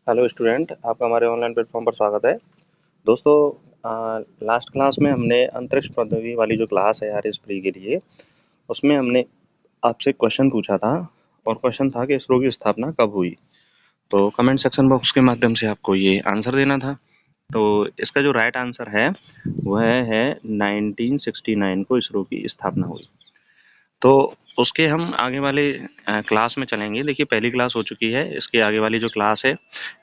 Hello student, आपका हमारे online platform पर स्वागत है। दोस्तों, लास्ट क्लास में हमने अंतरिक्ष प्रौद्योगिकी वाली जो क्लास है आरएस प्री के लिए, उसमें हमने आपसे क्वेश्चन पूछा था और क्वेश्चन था कि इसरो की स्थापना कब हुई। तो कमेंट सेक्शन बॉक्स के माध्यम से आपको ये आंसर देना था। तो इसका जो राइट आंसर है वह है 1969 को इसरो की स्थापना हुई। तो उसके हम आगे वाले क्लास में चलेंगे। देखिए, पहली क्लास हो चुकी है, इसके आगे वाली जो क्लास है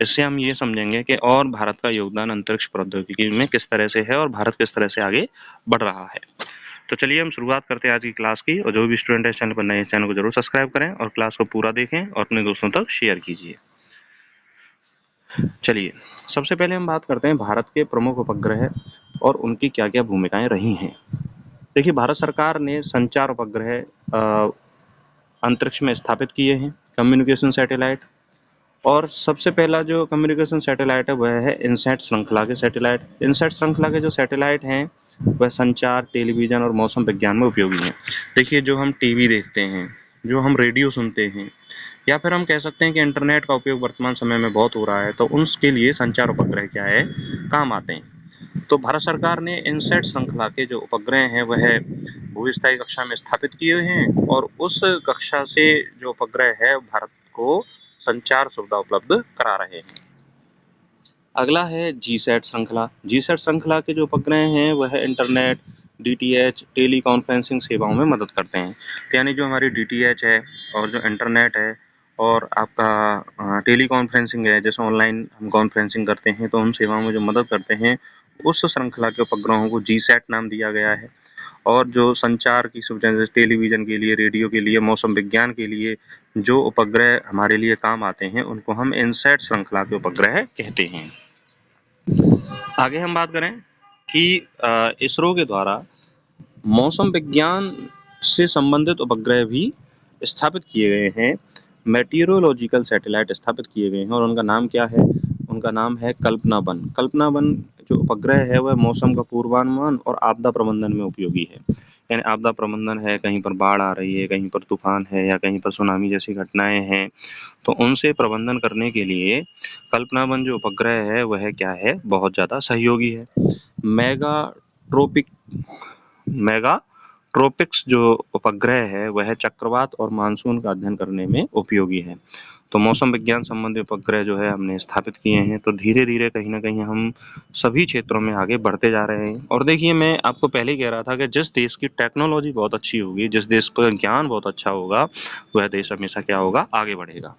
इससे हम ये समझेंगे कि और भारत का योगदान अंतरिक्ष प्रौद्योगिकी में किस तरह से है और भारत किस तरह से आगे बढ़ रहा है। तो चलिए हम शुरुआत करते हैं आज की क्लास की। और जो भी स्टूडेंट है इस चैनल पर नए, इस चैनल को जरूर सब्सक्राइब करें और क्लास को पूरा देखें और अपने दोस्तों तक शेयर कीजिए। चलिए, सबसे पहले हम बात करते हैं भारत के प्रमुख उपग्रह और उनकी क्या क्या भूमिकाएं रही हैं। देखिए, भारत सरकार ने संचार उपग्रह अंतरिक्ष में स्थापित किए हैं, कम्युनिकेशन सैटेलाइट। और सबसे पहला जो कम्युनिकेशन सैटेलाइट है वह है इनसैट श्रृंखला के सैटेलाइट। इनसैट श्रृंखला के जो सैटेलाइट हैं वह संचार, टेलीविजन और मौसम विज्ञान में उपयोगी हैं। देखिए, जो हम टीवी देखते हैं, जो हम रेडियो सुनते हैं, या फिर हम कह सकते हैं कि इंटरनेट का उपयोग वर्तमान समय में बहुत हो रहा है, तो उसके लिए संचार उपग्रह क्या है, काम आते हैं। तो भारत सरकार ने इनसैट श्रृंखला के जो उपग्रह हैं वह भूस्थायी कक्षा में स्थापित किए हैं और उस कक्षा से जो उपग्रह है भारत को संचार सुविधा उपलब्ध करा रहे हैं। अगला है जीसैट श्रृंखला। जीसैट श्रृंखला के जो उपग्रह हैं वह इंटरनेट, डीटीएच, टेली कॉन्फ्रेंसिंग सेवाओं में मदद करते हैं। यानी जो हमारी डीटीएच है और जो इंटरनेट है और आपका टेली कॉन्फ्रेंसिंग है, जैसे ऑनलाइन हम कॉन्फ्रेंसिंग करते हैं, तो उन सेवाओं में जो मदद करते हैं उस श्रृंखला के उपग्रहों को जीसैट नाम दिया गया है। और जो संचार की सुविधा, जैसे टेलीविजन के लिए, रेडियो के लिए, मौसम विज्ञान के लिए जो उपग्रह हमारे लिए काम आते हैं उनको हम इनसैट श्रृंखला के उपग्रह कहते हैं। आगे हम बात करें कि इसरो के द्वारा मौसम विज्ञान से संबंधित उपग्रह भी स्थापित किए गए हैं। मेटीरियोलॉजिकल सैटेलाइट स्थापित किए गए हैं और उनका नाम क्या है? उनका नाम है कल्पना-1। कल्पना-1 जो उपग्रह है वह मौसम का पूर्वानुमान और आपदा प्रबंधन में उपयोगी है। यानी आपदा प्रबंधन है, कहीं पर बाढ़ आ रही है, कहीं पर तूफान है या कहीं पर सुनामी जैसी घटनाएं हैं, तो उनसे प्रबंधन करने के लिए कल्पना-1 जो उपग्रह है वह क्या है, बहुत ज़्यादा सहयोगी है। मेगाट्रोपिक्स जो उपग्रह है वह चक्रवात और मानसून का अध्ययन करने में उपयोगी है। तो मौसम विज्ञान संबंधी उपग्रह जो है हमने स्थापित किए हैं। तो धीरे धीरे कहीं ना कहीं हम सभी क्षेत्रों में आगे बढ़ते जा रहे हैं। और देखिए, मैं आपको पहले ही कह रहा था कि जिस देश की टेक्नोलॉजी बहुत अच्छी होगी, जिस देश का ज्ञान बहुत अच्छा होगा, वह देश हमेशा क्या होगा, आगे बढ़ेगा।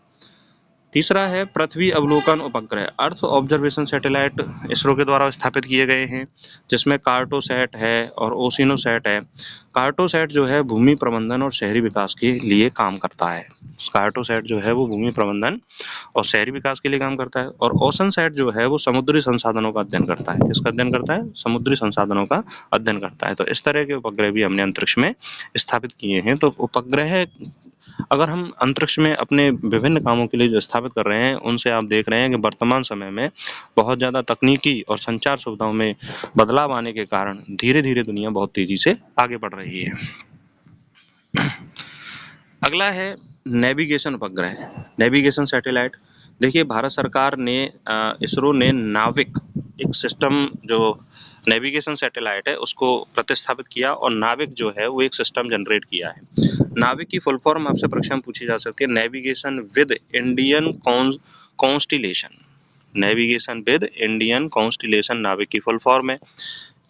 तीसरा है पृथ्वी अवलोकन उपग्रह। अर्थ ऑब्जर्वेशन सैटेलाइट इसरो के द्वारा स्थापित किए गए हैं, जिसमें कार्टोसैट है और ओसिनोसैट है। कार्टोसैट जो है भूमि प्रबंधन और शहरी विकास के लिए काम करता है। कार्टोसैट जो है वो भूमि प्रबंधन और शहरी विकास के लिए काम करता है। और ओशनसैट जो है वो समुद्री संसाधनों का अध्ययन करता है। किसका अध्ययन करता है? समुद्री संसाधनों का अध्ययन करता है। तो इस तरह के उपग्रह भी हमने अंतरिक्ष में स्थापित किए हैं। तो उपग्रह अगर हम अंतरिक्ष में अपने विभिन्न कामों के लिए जो स्थापित कर रहे हैं, उनसे आप देख रहे हैं कि वर्तमान समय में बहुत ज़्यादा तकनीकी और संचार सुविधाओं में बदलाव आने के कारण धीरे धीरे दुनिया बहुत तेजी से आगे बढ़ रही है। अगला है नेविगेशन उपग्रह, नेविगेशन सैटेलाइट। देखिए, भारत सरकार ने इसरो ने नाविक एक सिस्टम, जो नेविगेशन सैटेलाइट है, उसको प्रतिस्थापित किया और नाविक जो है वो एक सिस्टम जनरेट किया है। नाविक की फुल फॉर्म आपसे परीक्षा में पूछी जा सकती है, navigation with Indian constellation. Navigation with Indian constellation नाविक की फुल फॉर्म है।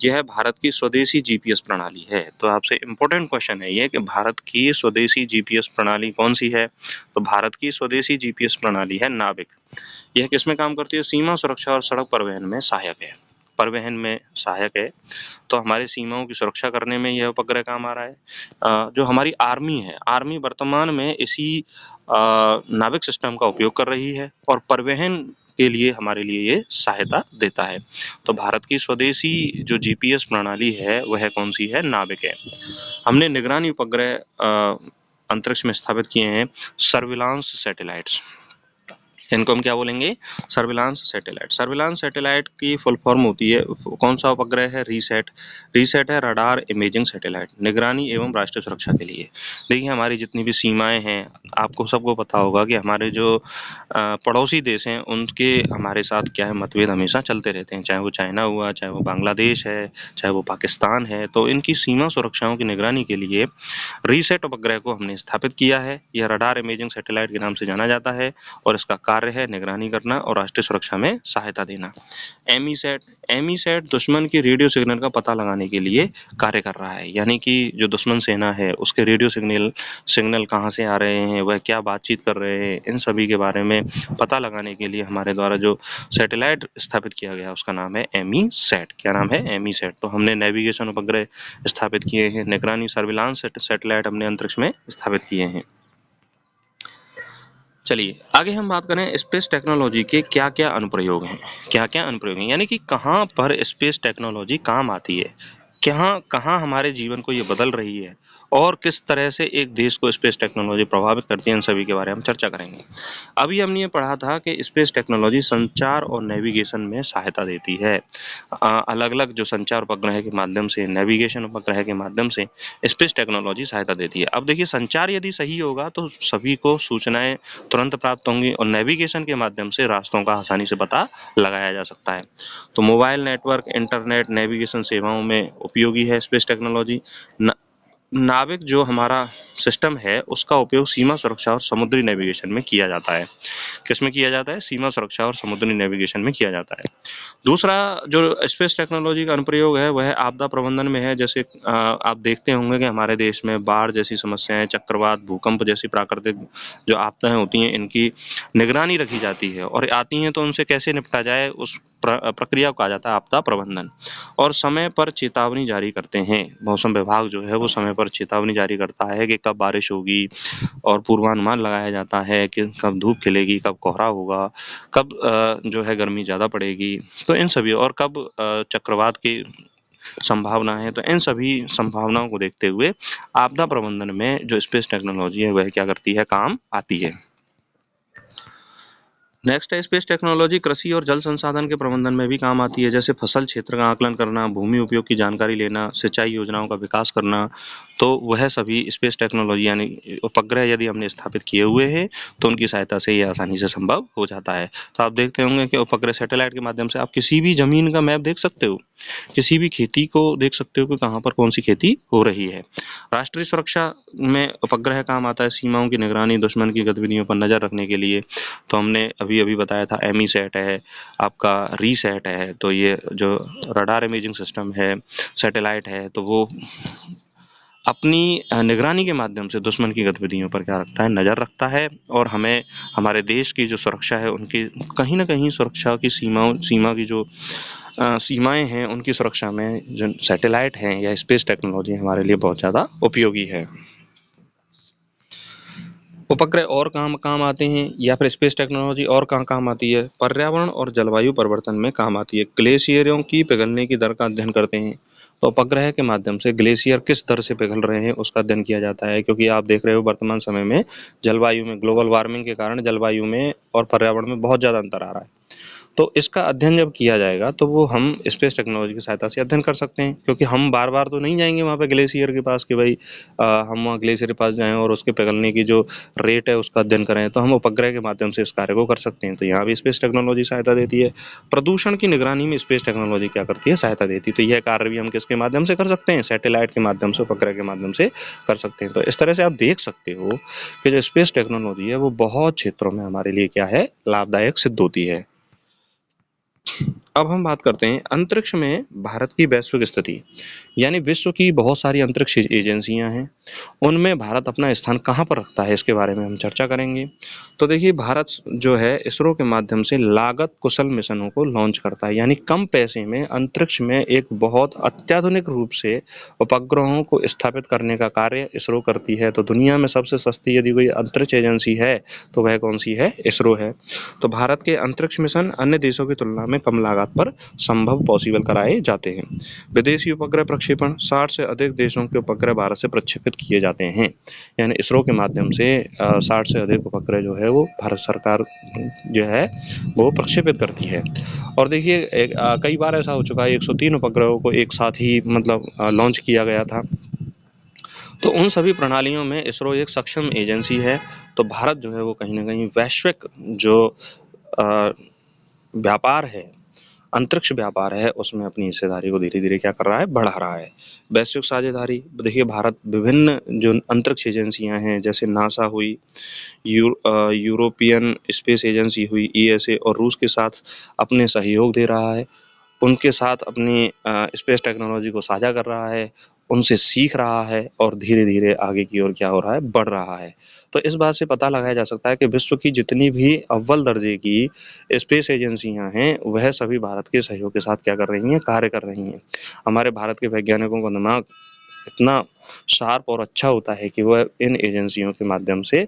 यह भारत की स्वदेशी जीपीएस प्रणाली है। तो आपसे इम्पोर्टेंट क्वेश्चन है ये कि भारत की स्वदेशी जीपीएस प्रणाली कौन सी है? तो भारत की स्वदेशी जीपीएस प्रणाली है नाविक। यह किसमें काम करती है? सीमा सुरक्षा और सड़क परिवहन में सहायक है। परिवहन में सहायक है, तो हमारे सीमाओं की सुरक्षा करने में यह उपग्रह काम आ रहा है। जो हमारी आर्मी है, आर्मी वर्तमान में इसी नाविक सिस्टम का उपयोग कर रही है और परिवहन के लिए हमारे लिए ये सहायता देता है। तो भारत की स्वदेशी जो जीपीएस प्रणाली है वह कौन सी है? नाविक है। हमने निगरानी उपग्रह अंतरिक्ष में स्थापित किए हैं, सर्विलांस सैटेलाइट्स। इनको हम क्या बोलेंगे? Surveillance satellite. सर्विलांस सैटेलाइट की फुल फॉर्म होती है, कौन सा उपग्रह है? रीसैट। रीसैट है रडार इमेजिंग सैटेलाइट, निगरानी एवं राष्ट्रीय सुरक्षा के लिए। देखिए हमारी जितनी भी सीमाएं हैं, आपको सबको पता होगा कि हमारे जो पड़ोसी देश हैं उनके हमारे साथ क्या है, मतभेद हमेशा चलते रहते हैं, चाहे वो चाइना हुआ, चाहे वो बांग्लादेश है, चाहे वो पाकिस्तान है। तो इनकी सीमा सुरक्षाओं की निगरानी के लिए रीसैट उपग्रह को हमने स्थापित किया है। यह रडार इमेजिंग सैटेलाइट के नाम से जाना जाता है और इसका कार्य है निगरानी करना और राष्ट्रीय सुरक्षा में सहायता देना। एमीसैट। एमीसैट दुश्मन की रेडियो सिग्नल का पता लगाने के लिए कार्य कर रहा है, यानी कि जो दुश्मन सेना है उसके रेडियो सिग्नल कहाँ से आ रहे हैं, वह क्या बातचीत कर रहे हैं, इन सभी के बारे में पता लगाने के लिए हमारे द्वारा जो सैटेलाइट स्थापित किया गया उसका नाम है एमीसैट। क्या नाम है? एमीसैट। तो हमने नेविगेशन उपग्रह स्थापित किए हैं, निगरानी सर्विलांस सैटेलाइट हमने अंतरिक्ष में स्थापित किए हैं। चलिए आगे हम बात करें स्पेस टेक्नोलॉजी के क्या क्या अनुप्रयोग हैं। क्या क्या अनुप्रयोग हैं यानी कि कहाँ पर स्पेस टेक्नोलॉजी काम आती है, कहाँ कहाँ हमारे जीवन को ये बदल रही है और किस तरह से एक देश को स्पेस टेक्नोलॉजी प्रभावित करती है, इन सभी के बारे में हम चर्चा करेंगे। अभी हमने ये पढ़ा था कि स्पेस टेक्नोलॉजी संचार और नेविगेशन में सहायता देती है। अलग अलग जो संचार उपग्रह के माध्यम से, नेविगेशन उपग्रह के माध्यम से स्पेस टेक्नोलॉजी सहायता देती है। अब देखिए संचार यदि सही होगा तो सभी को सूचनाएं तुरंत प्राप्त होंगी और नेविगेशन के माध्यम से रास्तों का आसानी से पता लगाया जा सकता है। तो मोबाइल नेटवर्क, इंटरनेट, नेविगेशन सेवाओं में उपयोगी है स्पेस टेक्नोलॉजी। नाविक जो हमारा सिस्टम है उसका उपयोग सीमा सुरक्षा और समुद्री नेविगेशन में किया जाता है। किसमें किया जाता है? सीमा सुरक्षा और समुद्री नेविगेशन में किया जाता है। दूसरा जो स्पेस टेक्नोलॉजी का अनुप्रयोग है वह आपदा प्रबंधन में है। जैसे आप देखते होंगे कि हमारे देश में बाढ़ जैसी समस्याएं, चक्रवात, भूकंप जैसी प्राकृतिक जो आपदाएं होती हैं इनकी निगरानी रखी जाती है और आती हैं तो उनसे कैसे निपटा जाए उस प्रक्रिया को कहा जाता है आपदा प्रबंधन। और समय पर चेतावनी जारी करते हैं। मौसम विभाग जो है वो समय पर चेतावनी जारी करता है कि कब बारिश होगी और पूर्वानुमान लगाया जाता है कि कब धूप खिलेगी, कब कोहरा होगा, कब जो है गर्मी ज़्यादा पड़ेगी, तो इन सभी और कब चक्रवात की संभावना है। तो इन सभी संभावनाओं को देखते हुए आपदा प्रबंधन में जो स्पेस टेक्नोलॉजी है वह क्या करती है? काम आती है। नेक्स्ट है स्पेस टेक्नोलॉजी कृषि और जल संसाधन के प्रबंधन में भी काम आती है। जैसे फसल क्षेत्र का आकलन करना, भूमि उपयोग की जानकारी लेना, सिंचाई योजनाओं का विकास करना, तो वह सभी स्पेस टेक्नोलॉजी यानी उपग्रह यदि हमने स्थापित किए हुए हैं तो उनकी सहायता से ये आसानी से संभव हो जाता है। तो आप देखते होंगे कि उपग्रह सैटेलाइट के माध्यम से आप किसी भी जमीन का मैप देख सकते हो, किसी भी खेती को देख सकते हो कि कहाँ पर कौन सी खेती हो रही है। राष्ट्रीय सुरक्षा में उपग्रह काम आता है, सीमाओं की निगरानी, दुश्मन की गतिविधियों पर नजर रखने के लिए। तो हमने अभी बताया था एमीसैट है, आपका रीसैट है, तो ये जो रडार इमेजिंग सिस्टम है, सैटेलाइट है, तो वो अपनी निगरानी के माध्यम से दुश्मन की गतिविधियों पर क्या रखता है? नज़र रखता है और हमें हमारे देश की जो सुरक्षा है उनकी कहीं ना कहीं सुरक्षा की सीमा की जो सीमाएं हैं उनकी सुरक्षा में जो सैटेलाइट हैं या स्पेस टेक्नोलॉजी हमारे लिए बहुत ज़्यादा उपयोगी है। उपग्रह और काम आते हैं या फिर स्पेस टेक्नोलॉजी और कहाँ काम आती है? पर्यावरण और जलवायु परिवर्तन में काम आती है। ग्लेशियरों की पिघलने की दर का अध्ययन करते हैं। तो उपग्रह के माध्यम से ग्लेशियर किस दर से पिघल रहे हैं उसका अध्ययन किया जाता है, क्योंकि आप देख रहे हो वर्तमान समय में जलवायु में, ग्लोबल वार्मिंग के कारण जलवायु में और पर्यावरण में बहुत ज़्यादा अंतर आ रहा है। तो इसका अध्ययन जब किया जाएगा तो वो हम स्पेस टेक्नोलॉजी की सहायता से अध्ययन कर सकते हैं, क्योंकि हम बार-बार तो नहीं जाएँगे वहाँ पे ग्लेशियर के पास कि भाई हम वहाँ ग्लेशियर के पास जाएँ और उसके पिघलने की जो रेट है उसका अध्ययन करें। तो हम उपग्रह के माध्यम से इस कार्य को कर सकते हैं। तो यहाँ भी स्पेस टेक्नोलॉजी सहायता देती है। प्रदूषण की निगरानी में स्पेस टेक्नोलॉजी क्या करती है? सहायता देती है। तो यह कार्य भी हम किसके माध्यम से कर सकते हैं? सैटेलाइट के माध्यम से, उपग्रह के माध्यम से कर सकते हैं। तो इस तरह से आप देख सकते हो कि जो स्पेस टेक्नोलॉजी है वो बहुत क्षेत्रों में हमारे लिए क्या है? लाभदायक सिद्ध होती है। अब हम बात करते हैं अंतरिक्ष में भारत की वैश्विक स्थिति, यानी विश्व की बहुत सारी अंतरिक्ष एजेंसियां हैं, उनमें भारत अपना स्थान कहाँ पर रखता है इसके बारे में हम चर्चा करेंगे। तो देखिए भारत जो है इसरो के माध्यम से लागत कुशल मिशनों को लॉन्च करता है, यानी कम पैसे में अंतरिक्ष में एक बहुत अत्याधुनिक रूप से उपग्रहों को स्थापित करने का कार्य इसरो करती है। तो दुनिया में सबसे सस्ती यदि कोई अंतरिक्ष एजेंसी है तो वह कौन सी है? इसरो है। तो भारत के अंतरिक्ष मिशन अन्य देशों की तुलना में कम लागत अनुपात पर संभव पॉसिबल कराए जाते हैं। विदेशी उपग्रह प्रक्षेपण 60 से अधिक देशों के उपग्रह भारत से प्रक्षेपित किए जाते हैं। यानी इसरो के माध्यम से 60 से अधिक उपग्रह जो है वो भारत सरकार जो है वो प्रक्षेपित करती है। और देखिए कई बार ऐसा हो चुका है 103 उपग्रहों को एक साथ ही मतलब लॉन्च किया गया था। तो उन सभी प्रणालियों में इसरो एक सक्षम एजेंसी है। तो भारत जो है वो कहीं न कहीं वैश्विक जो अ, व्यापार है, अंतरिक्ष व्यापार है, उसमें अपनी हिस्सेदारी को धीरे-धीरे क्या कर रहा है, बढ़ा रहा है। वैश्विक साझेदारी, देखिए भारत विभिन्न जो अंतरिक्ष एजेंसियाँ हैं, जैसे नासा हुई, यूरोपियन स्पेस एजेंसी हुई, ईएसए, और रूस के साथ अपने सहयोग दे रहा है। उनके साथ अपनी स्पेस टेक्नोलॉजी को साझा कर रहा है, उनसे सीख रहा है और धीरे-धीरे आगे की ओर क्या हो रहा है, बढ़ रहा है। तो इस बात से पता लगाया जा सकता है कि विश्व की जितनी भी अव्वल दर्जे की स्पेस एजेंसियाँ हैं, वह सभी भारत के सहयोग के साथ क्या कर रही हैं, कार्य कर रही हैं। हमारे भारत के वैज्ञानिकों का दिमाग इतना शार्प और अच्छा होता है कि वह इन एजेंसियों के माध्यम से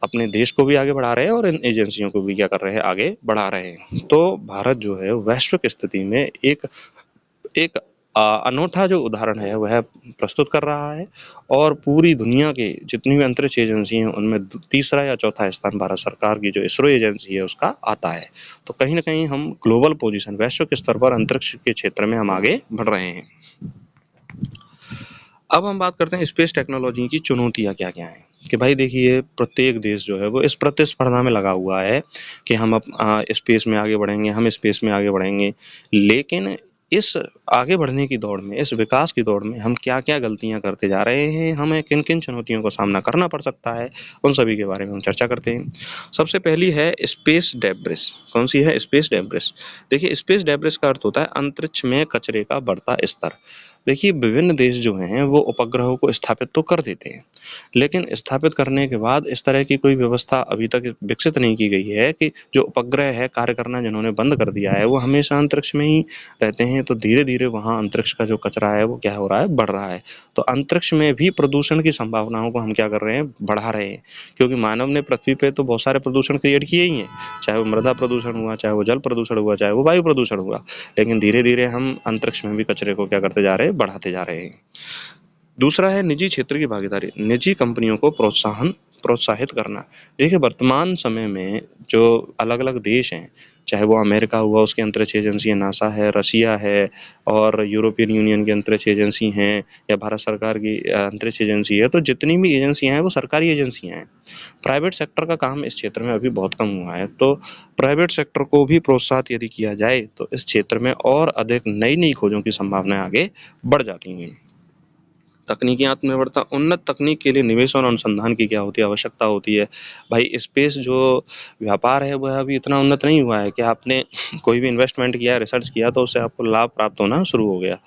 अपने देश को भी आगे बढ़ा रहे हैं और इन एजेंसियों को भी क्या कर रहे हैं, आगे बढ़ा रहे हैं। तो भारत जो है वैश्विक स्थिति में एक एक अनूठा जो उदाहरण है वह प्रस्तुत कर रहा है और पूरी दुनिया के जितनी भी अंतरिक्ष एजेंसी हैं उनमें तीसरा या चौथा स्थान भारत सरकार की जो इसरो एजेंसी है उसका आता है। तो कहीं ना कहीं हम ग्लोबल पोजीशन वैश्विक स्तर पर अंतरिक्ष के क्षेत्र में हम आगे बढ़ रहे हैं। अब हम बात करते हैं स्पेस टेक्नोलॉजी की चुनौतियाँ क्या-क्या हैं, कि भाई देखिए प्रत्येक देश जो है वो इस प्रतिस्पर्धा में लगा हुआ है कि हम स्पेस में आगे बढ़ेंगे, हम स्पेस में आगे बढ़ेंगे। लेकिन इस आगे बढ़ने की दौड़ में, इस विकास की दौड़ में हम क्या-क्या गलतियाँ करते जा रहे हैं, हमें किन-किन चुनौतियों का सामना करना पड़ सकता है, उन सभी के बारे में हम चर्चा करते हैं। सबसे पहली है स्पेस डेब्रिस। कौन सी है? Space debris. देखिए स्पेस डेब्रिस का अर्थ होता है अंतरिक्ष में कचरे का बढ़ता स्तर। देखिए विभिन्न देश जो हैं वो उपग्रहों को स्थापित तो कर देते हैं, लेकिन स्थापित करने के बाद इस तरह की कोई व्यवस्था अभी तक विकसित नहीं की गई है कि जो उपग्रह है कार्य करना जिन्होंने बंद कर दिया है वो हमेशा अंतरिक्ष में ही रहते हैं। तो धीरे-धीरे वहाँ अंतरिक्ष का जो कचरा है वो क्या हो रहा है, बढ़ रहा है। तो अंतरिक्ष में भी प्रदूषण की संभावनाओं को हम क्या कर रहे हैं, बढ़ा रहे हैं, क्योंकि मानव ने पृथ्वी पे तो बहुत सारे प्रदूषण क्रिएट किए ही हैं, चाहे वो मृदा प्रदूषण हुआ, चाहे वो जल प्रदूषण हुआ, चाहे वो वायु प्रदूषण हुआ। लेकिन धीरे-धीरे हम अंतरिक्ष में भी कचरे को क्या करते जा रहे हैं, बढ़ाते जा रहे हैं। दूसरा है निजी क्षेत्र की भागीदारी, निजी कंपनियों को प्रोत्साहित करना। देखिए वर्तमान समय में जो अलग-अलग देश हैं, चाहे वो अमेरिका हुआ उसकी अंतरिक्ष एजेंसी है, नासा है, रशिया है और यूरोपियन यूनियन की अंतरिक्ष एजेंसी हैं या भारत सरकार की अंतरिक्ष एजेंसी है, तो जितनी भी एजेंसियाँ हैं वो सरकारी एजेंसियाँ हैं। प्राइवेट सेक्टर का काम इस क्षेत्र में अभी बहुत कम हुआ है, तो प्राइवेट सेक्टर को भी प्रोत्साहित यदि किया जाए तो इस क्षेत्र में और अधिक नई-नई खोजों की संभावनाएँ आगे बढ़ जाती हैं। तकनीकी आत्मनिर्भरता, उन्नत तकनीक के लिए निवेश और अनुसंधान की क्या होती है, आवश्यकता होती है। भाई स्पेस जो व्यापार है वह अभी इतना उन्नत नहीं हुआ है कि आपने कोई भी इन्वेस्टमेंट किया, रिसर्च किया तो उससे आपको लाभ प्राप्त होना शुरू हो गया।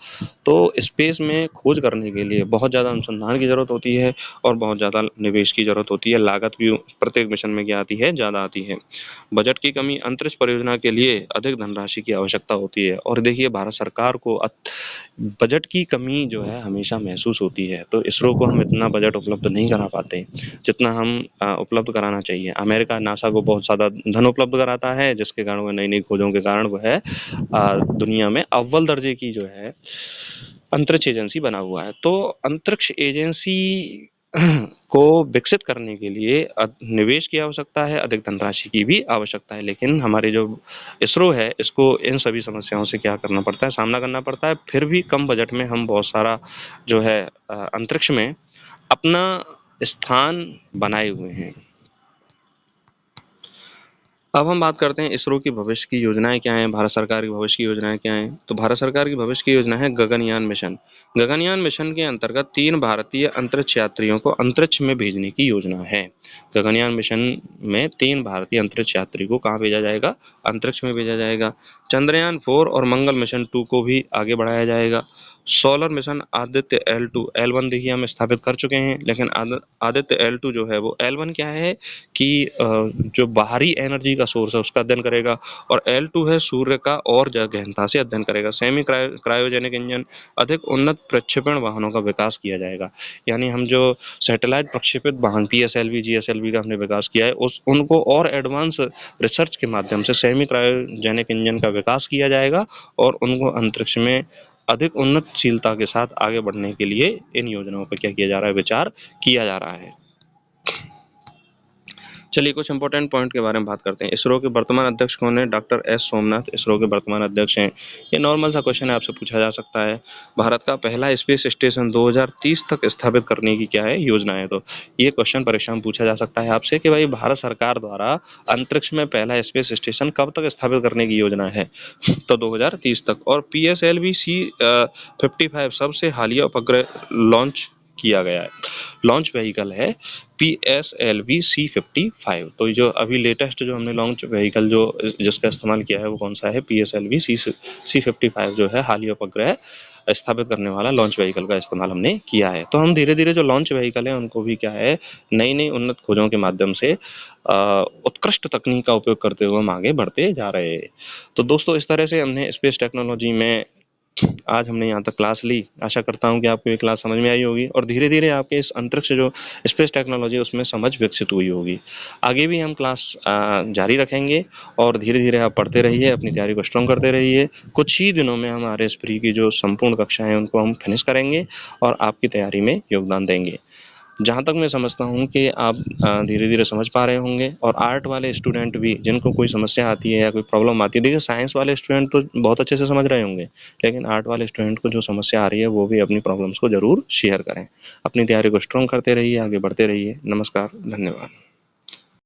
तो स्पेस में खोज करने के लिए बहुत ज़्यादा अनुसंधान की ज़रूरत होती है और बहुत ज़्यादा निवेश की ज़रूरत होती है। लागत भी प्रत्येक मिशन में क्या आती है, ज़्यादा आती है। बजट की कमी, अंतरिक्ष परियोजना के लिए अधिक धनराशि की आवश्यकता होती है और देखिए भारत सरकार को बजट की कमी जो है हमेशा महसूस होती है, तो इसरो को हम इतना बजट उपलब्ध नहीं करा पाते जितना हम उपलब्ध कराना चाहिए। अमेरिका नासा को बहुत ज़्यादा धन उपलब्ध कराता है, जिसके कारण वह नई-नई खोजों के कारण वह दुनिया में अव्वल दर्जे की जो है अंतरिक्ष एजेंसी बना हुआ है। तो अंतरिक्ष एजेंसी को विकसित करने के लिए निवेश की आवश्यकता है, अधिक धनराशि की भी आवश्यकता है। लेकिन हमारे जो इसरो है इसको इन सभी समस्याओं से क्या करना पड़ता है, सामना करना पड़ता है। फिर भी कम बजट में हम बहुत सारा जो है अंतरिक्ष में अपना स्थान बनाए हुए हैं। अब हम बात करते हैं इसरो की भविष्य की योजनाएँ क्या हैं, भारत सरकार की भविष्य की योजनाएँ क्या हैं? तो भारत सरकार की भविष्य की योजना है गगनयान मिशन। गगनयान मिशन के अंतर्गत 3 भारतीय अंतरिक्ष यात्रियों को अंतरिक्ष में भेजने की योजना है। गगनयान मिशन में 3 भारतीय अंतरिक्ष यात्री को कहाँ भेजा जाएगा? अंतरिक्ष में भेजा जाएगा। चंद्रयान 4 और मंगल मिशन 2 को भी आगे बढ़ाया जाएगा। Solar mission Aditya L2 L1 देखिए हम स्थापित कर चुके हैं, लेकिन आदित्य L2 जो है वो L1 क्या है कि जो बाहरी एनर्जी का सोर्स है उसका अध्ययन करेगा, और L2 है सूर्य का और गहनता से अध्ययन करेगा। सेमी क्रायोजेनिक इंजन, अधिक उन्नत प्रक्षेपण वाहनों का विकास किया जाएगा। यानी हम जो सैटेलाइट प्रक्षेपित वाहन PSLV GSLV का हमने विकास किया है, उस उनको और एडवांस रिसर्च के माध्यम से सेमी क्रायोजेनिक इंजन का विकास किया जाएगा, और उनको अंतरिक्ष में अधिक उन्नतशीलता के साथ आगे बढ़ने के लिए इन योजनाओं पर क्या किया जा रहा है, विचार किया जा रहा है। चलिए कुछ इंपॉर्टेंट पॉइंट के बारे में बात करते हैं। इसरो के वर्तमान अध्यक्ष कौन है? डॉक्टर एस सोमनाथ इसरो के वर्तमान अध्यक्ष हैं। ये नॉर्मल सा क्वेश्चन है, आपसे पूछा जा सकता है। भारत का पहला स्पेस स्टेशन 2030 तक स्थापित करने की क्या है योजना है? तो ये क्वेश्चन परीक्षा में पूछा जा सकता है आपसे कि भाई भारत सरकार द्वारा अंतरिक्ष में पहला स्पेस स्टेशन कब तक स्थापित करने की योजना है? तो 2030 तक। और PSLV C55 सबसे हालिया उपग्रह लॉन्च किया गया है, लॉन्च व्हीकल है PSLV C55। तो जो अभी लेटेस्ट जो हमने लॉन्च व्हीकल जो जिसका इस्तेमाल किया है वो कौन सा है? PSLV C55 जो है हालिया उपग्रह स्थापित करने वाला लॉन्च व्हीकल का इस्तेमाल हमने किया है। तो हम धीरे धीरे जो लॉन्च व्हीकल है उनको भी क्या है, नई नई उन्नत खोजों के माध्यम से उत्कृष्ट तकनीक का उपयोग करते हुए हम आगे बढ़ते जा रहे हैं। तो दोस्तों इस तरह से हमने स्पेस टेक्नोलॉजी में आज हमने यहाँ तक क्लास ली। आशा करता हूँ कि आपको ये क्लास समझ में आई होगी, और धीरे धीरे आपके इस अंतरिक्ष जो स्पेस टेक्नोलॉजी है उसमें समझ विकसित हुई होगी। आगे भी हम क्लास जारी रखेंगे, और धीरे धीरे आप पढ़ते रहिए, अपनी तैयारी को स्ट्रॉन्ग करते रहिए। कुछ ही दिनों में हम RS प्री की जो संपूर्ण कक्षा है उनको हम फिनिश करेंगे और आपकी तैयारी में योगदान देंगे। जहाँ तक मैं समझता हूँ कि आप धीरे धीरे समझ पा रहे होंगे, और आर्ट वाले स्टूडेंट भी जिनको कोई समस्या आती है या कोई प्रॉब्लम आती है, देखिए साइंस वाले स्टूडेंट तो बहुत अच्छे से समझ रहे होंगे, लेकिन आर्ट वाले स्टूडेंट को जो समस्या आ रही है वो भी अपनी प्रॉब्लम्स को ज़रूर शेयर करें। अपनी तैयारी को स्ट्रॉन्ग करते रहिए, आगे बढ़ते रहिए। नमस्कार, धन्यवाद।